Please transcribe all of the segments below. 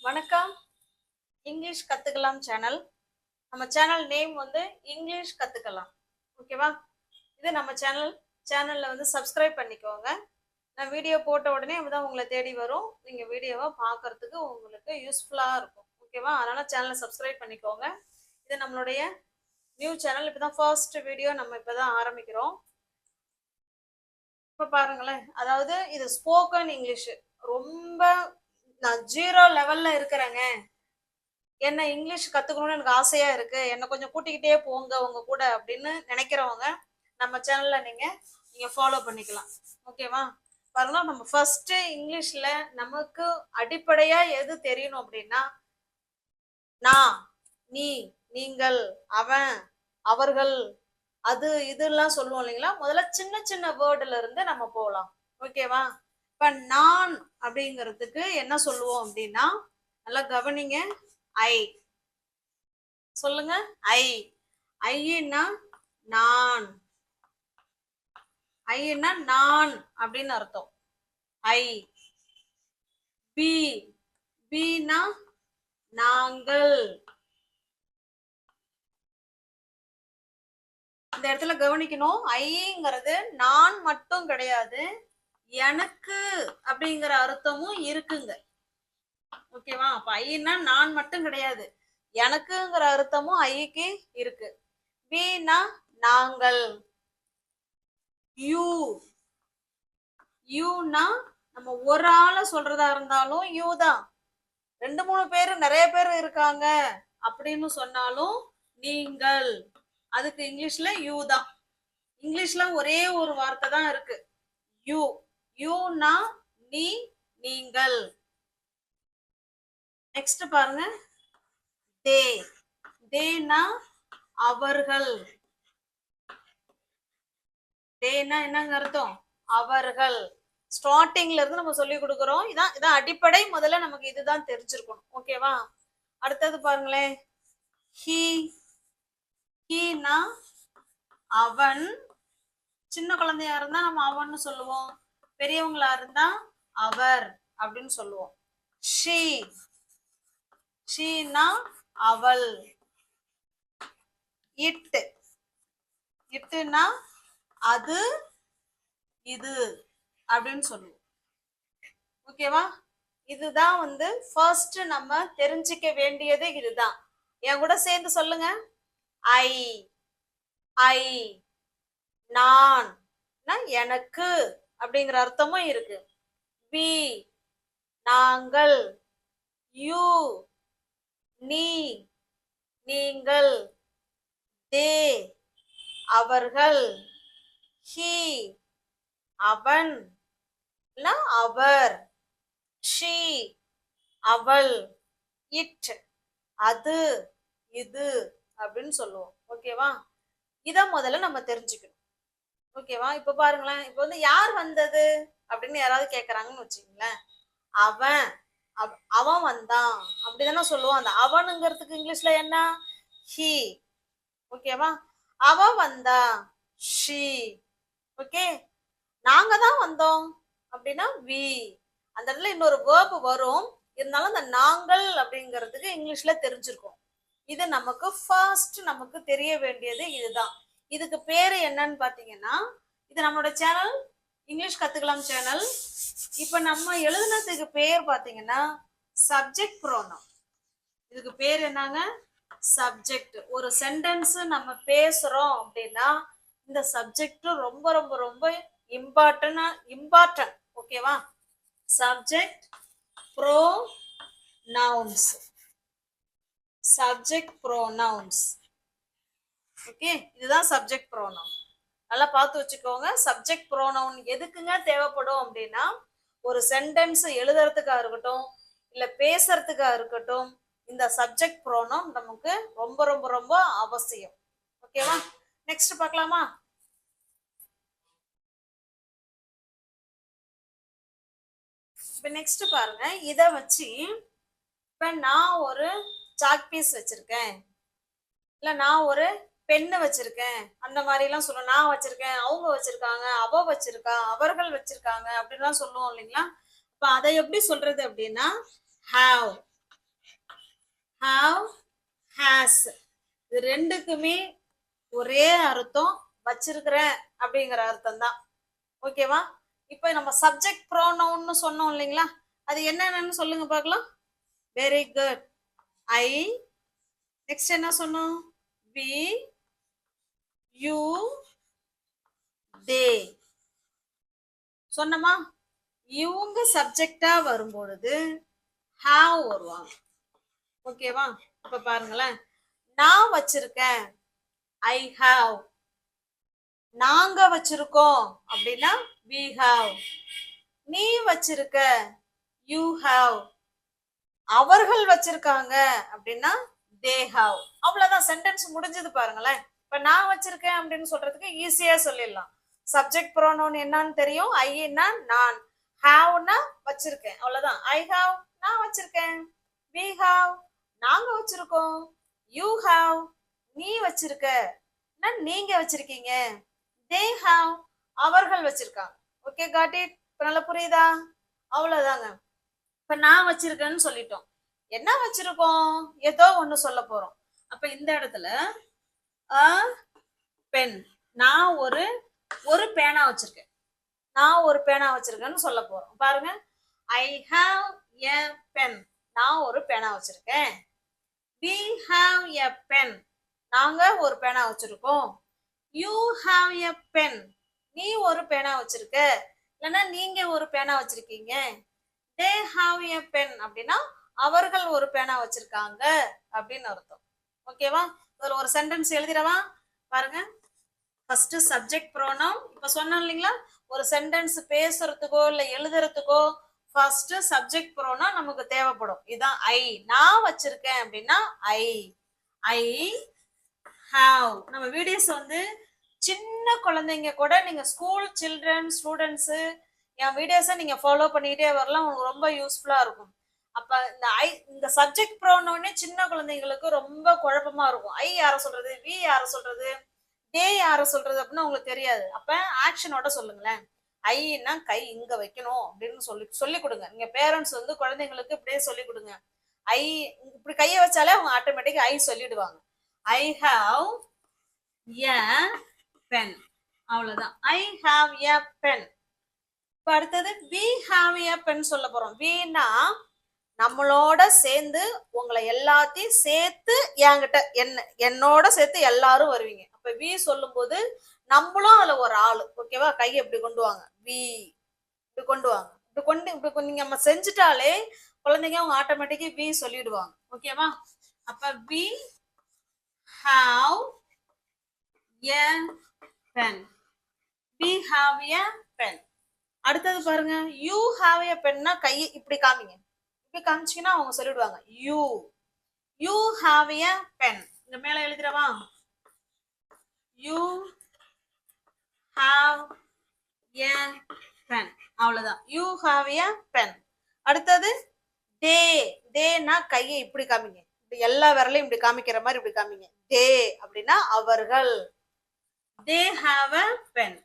வணக்கம். இங்கிலீஷ் கத்துக்கலாம் சேனல். நம்ம சேனல் நேம் வந்து இங்கிலீஷ் கத்துக்கலாம். ஓகேவா? இது நம்ம சேனல்ல வந்து சப்ஸ்கிரைப் பண்ணிக்கோங்க. நான் வீடியோ போட்ட உடனே அப்பதான் உங்களை தேடி வரும். நீங்க வீடியோவை பார்க்கறதுக்கு உங்களுக்கு யூஸ்ஃபுல்லா இருக்கும். ஓகேவா? அதனால சேனலை சப்ஸ்கிரைப் பண்ணிக்கோங்க. இது நம்மளுடைய நியூ சேனல். இப்பதான் ஃபர்ஸ்ட் வீடியோ நம்ம இப்பதான் ஆரம்பிக்கிறோம். இப்ப பாருங்களேன், அதாவது இது ஸ்போக்கன் இங்கிலீஷ். ரொம்ப நான் 0 லெவல்ல இருக்கிறேங்க, என்ன இங்கிலீஷ் கத்துக்கணும்னு எனக்கு ஆசையா இருக்கு, என்ன கொஞ்சம் கூட்டிக்கிட்டே போங்க உங்க கூட அப்படின்னு நினைக்கிறவங்க நம்ம சேனல்ல நீங்க ஃபாலோ பண்ணிக்கலாம். ஓகேவா? பாருங்க, நம்ம ஃபர்ஸ்ட் இங்கிலீஷ்ல நமக்கு அடிப்படையா எது தெரியணும் அப்படின்னா, நான், நீ, நீங்கள், அவன், அவர்கள், அது இதெல்லாம் சொல்லுவோம் இல்லைங்களா? முதல்ல சின்ன சின்ன வேர்டுல இருந்து நம்ம போகலாம். ஓகேவா? இப்ப நான் அப்படிங்கிறதுக்கு என்ன சொல்லுவோம் அப்படின்னா, நல்லா கவனிங்க. ஐ சொல்லுங்க. ஐ. ஐன்னா நான். ஐன்னா நான் அப்படின்னு அர்த்தம். ஐ. பி. பின்னா நாங்கள். இந்த இடத்துல கவனிக்கணும், ஐங்கிறது நான் மட்டும் கிடையாது, எனக்கு அப்படிங்கிற அர்த்தமும் இருக்குங்க. ஓகேவா? அப்ப ஐன்னா நான் மட்டும் கிடையாது, எனக்குங்கிற அர்த்தமும் ஐக்கு இருக்கு. வீனா நாங்கள். யூ. யூனா நம்ம ஒரு ஆளை சொல்றதா இருந்தாலும் யூ தான். 2-3 பேர் நிறைய பேர் இருக்காங்க அப்படின்னு சொன்னாலும் நீங்கள். அதுக்கு இங்கிலீஷ்ல யூ தான். இங்கிலீஷ்ல ஒரே ஒரு வார்த்தை தான் இருக்கு, யூ. யூனா நீ, நீங்கள். நெக்ஸ்ட் பாருங்க, தே. தேனா அவர்கள். தேனா என்னங்க அர்த்தம்? அவர்கள். ஸ்டார்டிங்ல இருந்து நம்ம சொல்லி கொடுக்கிறோம். இதான் அடிப்படை. முதல்ல நமக்கு இதுதான் தெரிஞ்சிருக்கணும். ஓகேவா? அடுத்தது பாருங்களேன், ஹீ. ஹீனா அவன். சின்ன குழந்தையா இருந்தா நம்ம அவன்னு சொல்லுவோம், பெரியவங்களா இருந்தா அவர் அப்படின்னு சொல்லுவோம். ஷீ. ஷீனா அவள். இட். இட்டுனா அது, இது அப்படின்னு சொல்லுவோம். ஓகேவா? இதுதான் வந்து ஃபர்ஸ்ட் நம்ம தெரிஞ்சுக்க வேண்டியது. இதுதான். என் கூட சேர்ந்து சொல்லுங்க. ஐ. ஐ. நான் எனக்கு அப்படிங்கிற அர்த்தமும் இருக்கு. வி நாங்கள். யூ நீ, நீங்கள். தே அவர்கள். ஹி அவன் அவர். ஷீ அவள். இட் அது, இது அப்படின்னு சொல்லுவோம். ஓகேவா? இத முதல்ல நம்ம தெரிஞ்சுக்கணும். ஓகேவா? இப்ப பாருங்களேன், இப்ப வந்து யார் வந்தது அப்படின்னு யாராவது கேக்குறாங்கன்னு வச்சுக்கீங்களேன், அவன். அவன் வந்தான் அப்படிதானே சொல்லுவோம். அந்த அவனுங்கிறதுக்கு இங்கிலீஷ்ல என்ன? ஹி. ஓகேவா? அவ வந்தா, ஷி. ஓகே. நாங்க தான் வந்தோம் அப்படின்னா வி. அந்த இடத்துல இன்னொரு வேர்ப் வரும். இருந்தாலும் அந்த நாங்கள் அப்படிங்கிறதுக்கு இங்கிலீஷ்ல தெரிஞ்சிருக்கும். இது நமக்கு ஃபர்ஸ்ட் நமக்கு தெரிய வேண்டியது இதுதான். இதுக்கு பேரு என்னன்னு பாத்தீங்கன்னா, இது நம்மளோட சேனல் இங்கிலீஷ் கத்துக்கலாம் சேனல். இப்ப நம்ம எழுதுனதுக்கு பேர் பாத்தீங்கன்னா சப்ஜெக்ட் ப்ரோனவுன். இதுக்கு பேர் என்னங்க? சப்ஜெக்ட். ஒரு சென்டென்ஸ் நம்ம பேசுறோம் அப்படின்னா இந்த சப்ஜெக்ட் ரொம்ப ரொம்ப ரொம்ப இம்பார்ட்டன்ட். ஓகேவா? Subject pronouns. Subject pronouns. Okay, இதுதான் சப்ஜெக்ட் ப்ரோனவுன். நல்லா பார்த்து வச்சுக்கோங்க. சப்ஜெக்ட் ப்ரோனவுன் எதுக்குங்க தேவைப்படும் அப்படின்னா, ஒரு சென்டென்ஸ் எழுதுறதுக்கா இருக்கட்டும், இல்ல பேசுறதுக்கா இருக்கட்டும், இந்த சப்ஜெக்ட் ப்ரோனவுன் நமக்கு ரொம்ப ரொம்ப ரொம்ப அவசியம். ஓகேவா? நெக்ஸ்ட் பார்க்கலாமா? இப்ப நெக்ஸ்ட் பாருங்க, இத வச்சு இப்ப நான் ஒரு சாக் பீஸ் வச்சிருக்கேன், இல்ல நான் ஒரு பெண்ணு வச்சிருக்கேன், அந்த மாதிரி எல்லாம் சொல்லுவோம். நான் வச்சிருக்கேன், அவங்க வச்சிருக்காங்க, அவ வச்சிருக்கா, அவர்கள் வச்சிருக்காங்க அப்படின்லாம் சொல்லுவோம் இல்லைங்களா? இப்ப அதை எப்படி சொல்றது அப்படின்னா, ஹாவ். have, has. இது ரெண்டுக்குமே ஒரே அர்த்தம், வச்சிருக்கிறேன் அப்படிங்கிற அர்த்தம் தான். ஓகேவா? இப்போ நம்ம சப்ஜெக்ட் ப்ரோனவுன்னு சொன்னோம் இல்லைங்களா, அது என்னென்னு சொல்லுங்க பார்க்கலாம். Very good. ஐ, நெக்ஸ்ட் என்ன சொன்னோம்? வி, யூ, தே சொன்னமா. இவங்க சப்ஜெக்டா வரும்பொழுது ஹாவ் வருவாங்க. ஓகேவா? இப்ப பாருங்களேன், நான் வச்சிருக்கேன், ஐ ஹாவ். நாங்க வச்சிருக்கோம் அப்படின்னா we have. நீ வச்சிருக்க, you have. அவர்கள் வச்சிருக்காங்க அப்படின்னா they have. அவ்வளவுதான், சென்டென்ஸ் முடிஞ்சது. பாருங்களேன், இப்ப நான் வச்சிருக்கேன் அப்படின்னு சொல்றதுக்கு ஈஸியா சொல்லிடலாம். சப்ஜெக்ட் ப்ரோனவுன் என்னன்னு தெரியும். ஐன்னா நான், ஹாவ்னா வச்சிருக்கேன், அவ்வளவுதான். ஐ ஹாவ், நான் வச்சிருக்கேன். we have, நாங்க வச்சிருக்கோம். you have, நீ வச்சிருக்க, நீங்க வச்சிருக்கீங்க. they have, அவர்கள் வச்சிருக்காங்க. Okay, got it? இப்ப நல்லா புரியுதா? அவ்வளவுதாங்க. இப்ப நான் வச்சிருக்கேன்னு சொல்லிட்டோம். என்ன வச்சிருக்கோம்? ஏதோ ஒண்ணு சொல்ல போறோம். அப்ப இந்த இடத்துல பென், நான் ஒரு பேனா வச்சிருக்கேன். நான் ஒரு பேனா வச்சிருக்கேன்னு சொல்ல போறோம். பாருங்க, ஐ ஹாவ் எ பென், நான் ஒரு பேனா வச்சிருக்கேன். we have a pen, நாங்க ஒரு பேனா வச்சிருக்கோம். you have a pen, நீ ஒரு பேனா வச்சிருக்க, இல்லைன்னா நீங்க ஒரு பேனா வச்சிருக்கீங்க. they have a pen அப்படின்னா அவர்கள் ஒரு பேனா வச்சிருக்காங்க அப்படின்னு அர்த்தம். ஓகேவா? இதுல ஒரு சென்டென்ஸ் எழுதிடவா? பாருங்க, ஃபர்ஸ்ட் சப்ஜெக்ட் ப்ரோனவுன். இப்ப சொன்னோம் இல்லைங்களா, ஒரு சென்டென்ஸ் பேசுறதுக்கோ இல்ல எழுதுறதுக்கோ ஃபர்ஸ்ட் சப்ஜெக்ட் ப்ரோனவுன் நமக்கு தேவைப்படும். இதுதான் ஐ. நான் வச்சிருக்கேன் அப்படின்னா ஐ ஹாவ். நம்ம வீடியோஸ் வந்து சின்ன குழந்தைங்க கூட, நீங்க ஸ்கூல் சில்ட்ரன் ஸ்டூடெண்ட்ஸ் என் வீடியோஸை நீங்க ஃபாலோ பண்ணிக்கிட்டே வரலாம், உங்களுக்கு ரொம்ப யூஸ்ஃபுல்லா இருக்கும். அப்ப இந்த சப்ஜெக்ட் ப்ரோனவுனே சின்ன குழந்தைங்களுக்கு ரொம்ப குழப்பமா இருக்கும். ஐ யார சொல்றது, வி யார சொல்றது, டே யார சொல்றது அப்படின்னு உங்களுக்கு தெரியாது. அப்ப ஆக்ஷனோட சொல்லுங்களேன். ஐன்னா கை இங்க வைக்கணும் அப்படின்னு சொல்லி கொடுங்க. நீங்க பேரண்ட்ஸ் வந்து குழந்தைங்களுக்கு இப்படியே சொல்லி கொடுங்க. ஐ இப்படி கையை வச்சாலே அவங்க ஆட்டோமேட்டிக் ஐ சொல்லிடுவாங்க. ஐ ஹாவ் எ பென், அவ்வளவுதான். I have a pen. இப்ப அடுத்தது we have a pen சொல்ல போறோம். வீணா நம்மளோட சேர்ந்து உங்களை எல்லாத்தையும் சேர்த்து என்கிட்ட என்னோட சேர்த்து எல்லாரும் வருவீங்க. அப்ப வி சொல்லும் போது நம்மளும் அதுல ஒரு ஆளு. ஓகேவா? கையை இப்படி கொண்டு வாங்க, வி இப்படி கொண்டு வாங்க. இப்படி நீங்க நம்ம செஞ்சுட்டாலே குழந்தைங்க அவங்க ஆட்டோமேட்டிக்கா வி சொல்லிடுவாங்க. ஓகேவா? அப்ப we have a pen, we have a pen. அடுத்தது பாருங்க, யூ ஹாவ் எ பென்னா கை இப்படி காமிங்க. இப்படி காமிச்சிங்கன்னா அவங்க சொல்லிடுவாங்க யூ ஹாவ் எ பென். இங்க மேல எழுதிடவா? யூ ஹாவ் எ பென், அவ்வளவுதான். You have a pen. அடுத்தது தேனா கையை இப்படி காமிங்க. இப்படி எல்லா விரலையும் இப்படி காமிக்கிற மாதிரி இப்படி காமிங்க. தே அப்படின்னா அவர்கள். They have a pen,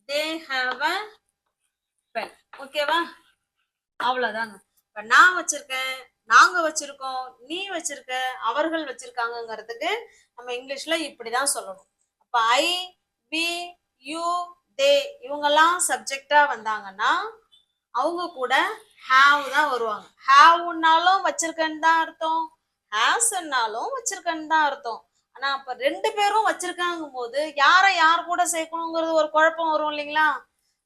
they have a pen. ஓகேவா? அவ்வளவுதாங்க. இப்ப நான் வச்சிருக்கேன், நாங்க வச்சிருக்கோம், நீ வச்சிருக்க, அவர்கள் வச்சிருக்காங்கிறதுக்கு நம்ம இங்கிலீஷ்ல இப்படிதான் சொல்லணும். அப்ப ஐ, வி, யூ, தே இவங்கெல்லாம் சப்ஜெக்டா வந்தாங்கன்னா அவங்க கூட ஹாவ் தான் வருவாங்க. ஹாவ்னாலும் வச்சிருக்கேன்னு தான் அர்த்தம், ஹாஸ்னாலும் வச்சிருக்கேன்னு தான் அர்த்தம். ஆனா அப்ப ரெண்டு பேரும் வச்சிருக்காங்க போது யார் கூட சேர்க்கணுங்கிறது ஒரு குழப்பம் வரும் இல்லைங்களா?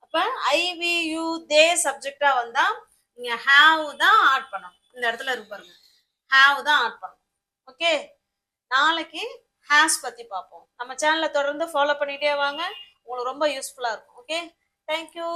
அப்ப ஐ, வி, யூ, தே சப்ஜெக்டா வந்தா நீங்க ஹாவ் தான் ஆட் பண்ணணும். இந்த இடத்துல இருக்கு பாருங்க, ஹாவ் தான் ஆட் பண்ணணும். ஓகே, நாளைக்கு ஹாஸ் பத்தி பார்ப்போம். நம்ம சேனலை தொடர்ந்து ஃபாலோ பண்ணிட்டே வாங்க, உங்களுக்கு ரொம்ப யூஸ்ஃபுல்லா இருக்கும். Okay, thank you.